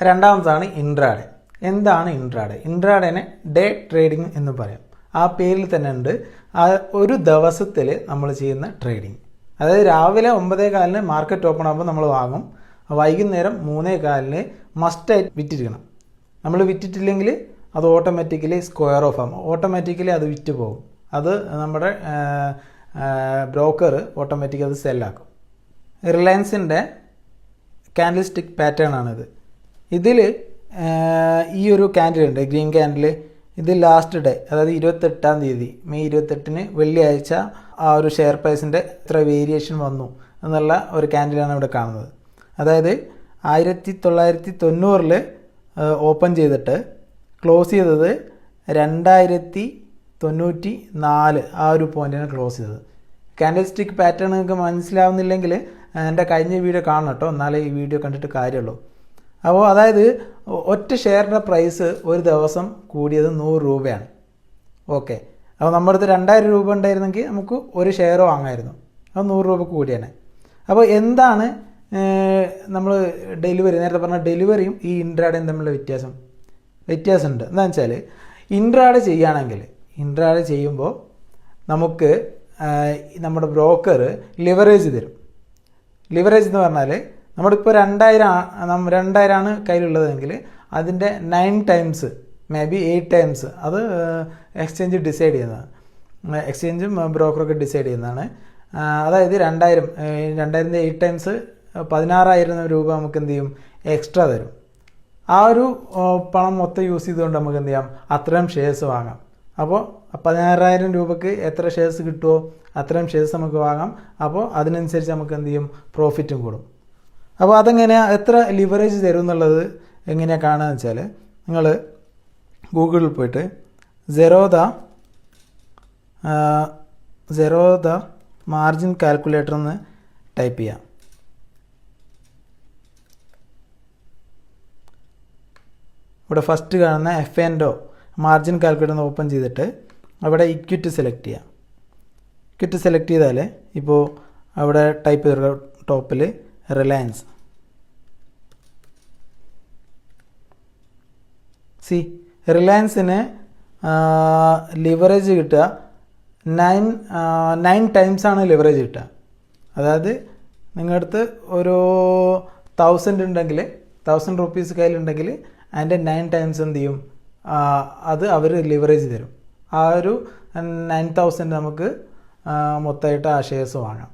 രണ്ടാമതാണ് intraday. എന്താണ് intraday? ഇൻട്രാഡേനെ day trading എന്ന് പറയാം. ആ പേരിൽ തന്നെ ഉണ്ട് ഒരു ദിവസത്തിൽ നമ്മൾ ചെയ്യുന്ന ട്രേഡിംഗ്. അതായത് രാവിലെ 9:15 മാർക്കറ്റ് ഓപ്പൺ ആകുമ്പോൾ നമ്മൾ വാങ്ങും, വൈകുന്നേരം 3:15 മസ്റ്റായിട്ട് വിറ്റിരിക്കണം. നമ്മൾ വിറ്റിട്ടില്ലെങ്കിൽ അത് ഓട്ടോമാറ്റിക്കലി സ്ക്വയർ ഓഫ് ആകും, ഓട്ടോമാറ്റിക്കലി അത് വിറ്റ് പോകും. അത് നമ്മുടെ ബ്രോക്കർ ഓട്ടോമാറ്റിക്കലി അത് സെല്ലാക്കും. റിലയൻസിൻ്റെ ക്യാൻഡിൽ സ്റ്റിക്ക് പാറ്റേൺ ആണിത്. ഇതിൽ ഈ ഒരു ക്യാൻഡിൽ ഉണ്ട്, ഗ്രീൻ ക്യാൻഡിൽ. ഇത് ലാസ്റ്റ് ഡേ, അതായത് 28-ാം തീയതി, മെയ് 28-ന് വെള്ളിയാഴ്ച ആ ഒരു ഷെയർ പ്രൈസിൻ്റെ എത്ര വേരിയേഷൻ വന്നു എന്നുള്ള ഒരു ക്യാൻഡിലാണ് ഇവിടെ കാണുന്നത്. അതായത് 1990 ഓപ്പൺ ചെയ്തിട്ട് ക്ലോസ് ചെയ്തത് 2094 ആ ഒരു പോയിൻ്റാണ് ക്ലോസ് ചെയ്തത്. ക്യാൻഡിൽ സ്റ്റിക്ക് പാറ്റേൺ നിങ്ങൾക്ക് മനസ്സിലാവുന്നില്ലെങ്കിൽ എൻ്റെ കഴിഞ്ഞ വീഡിയോ കാണണം കേട്ടോ, എന്നാലേ ഈ വീഡിയോ കണ്ടിട്ട് കാര്യമുള്ളൂ. അപ്പോൾ അതായത് ഒറ്റ ഷെയറിൻ്റെ പ്രൈസ് ഒരു ദിവസം കൂടിയത് 100 രൂപയാണ്. ഓക്കെ, അപ്പോൾ നമ്മുടെ അടുത്ത് 2000 രൂപ ഉണ്ടായിരുന്നെങ്കിൽ നമുക്ക് ഒരു ഷെയർ വാങ്ങാമായിരുന്നു, അത് 100 രൂപ കൂടിയാണ്. അപ്പോൾ എന്താണ് നമ്മൾ ഡെലിവറി, നേരത്തെ പറഞ്ഞ ഡെലിവറിയും ഈ ഇൻട്രാഡേയും തമ്മിലുള്ള വ്യത്യാസമുണ്ട്. എന്താണെന്ന് വെച്ചാൽ ഇൻട്രാഡേ ചെയ്യുമ്പോൾ നമുക്ക് നമ്മുടെ ബ്രോക്കർ ലിവറേജ് തരും. ലിവറേജ് എന്ന് പറഞ്ഞാൽ നമ്മളിപ്പോൾ 2000 കയ്യിലുള്ളതെങ്കിൽ അതിൻ്റെ 9 ടൈംസ്, മേ ബി 8 ടൈംസ് അത് എക്സ്ചേഞ്ച് ഡിസൈഡ് ചെയ്യുന്നതാണ്, എക്സ്ചേഞ്ചും ബ്രോക്കറൊക്കെ ഡിസൈഡ് ചെയ്യുന്നതാണ്. അതായത് 2000 8 ടൈംസ് 16,000 രൂപ നമുക്ക് എന്ത് ചെയ്യും, എക്സ്ട്രാ തരും. ആ ഒരു പണം മൊത്തം യൂസ് ചെയ്തുകൊണ്ട് നമുക്ക് എന്ത് ചെയ്യാം, അത്രയും ഷെയർസ് വാങ്ങാം. അപ്പോൾ 16,000 രൂപയ്ക്ക് എത്ര ഷെയർസ് കിട്ടുമോ അത്രയും ഷെയർസ് നമുക്ക് വാങ്ങാം. അപ്പോൾ അതിനനുസരിച്ച് നമുക്ക് എന്ത് ചെയ്യും, പ്രോഫിറ്റും കൂടും. അപ്പോൾ അതെങ്ങനെയാണ്, എത്ര ലിവറേജ് തരും എന്നുള്ളത് എങ്ങനെയാണ് കാണുകയെന്ന് വെച്ചാൽ, നിങ്ങൾ ഗൂഗിളിൽ പോയിട്ട് സീറോ ദ മാർജിൻ കാൽക്കുലേറ്റർ എന്ന് ടൈപ്പ് ചെയ്യാം. ഇവിടെ ഫസ്റ്റ് കാണുന്ന F&O മാർജിൻ കാൽക്കുലേറ്റർ ഓപ്പൺ ചെയ്തിട്ട് അവിടെ ഇക്വിറ്റി സെലക്ട് ചെയ്യാം. ഇക്വിറ്റി സെലക്ട് ചെയ്താൽ ഇപ്പോൾ അവിടെ ടൈപ്പ് ചെയ്ത ടോപ്പിൽ റിലയൻസ്. റിലയൻസിന് ലിവറേജ് കിട്ടുക 9 ടൈംസാണ് ലിവറേജ് കിട്ടുക. അതായത് നിങ്ങളുടെ അടുത്ത് ഒരു 1000 ഉണ്ടെങ്കിൽ, 1000 റുപ്പീസ് കയ്യിലുണ്ടെങ്കിൽ അതിൻ്റെ 9 ടൈംസ് എന്ത് ചെയ്യും, അത് അവർ ലിവറേജ് തരും. ആ ഒരു 9000 നമുക്ക് മൊത്തമായിട്ട് ആ ഷെയർസ് വാങ്ങാം.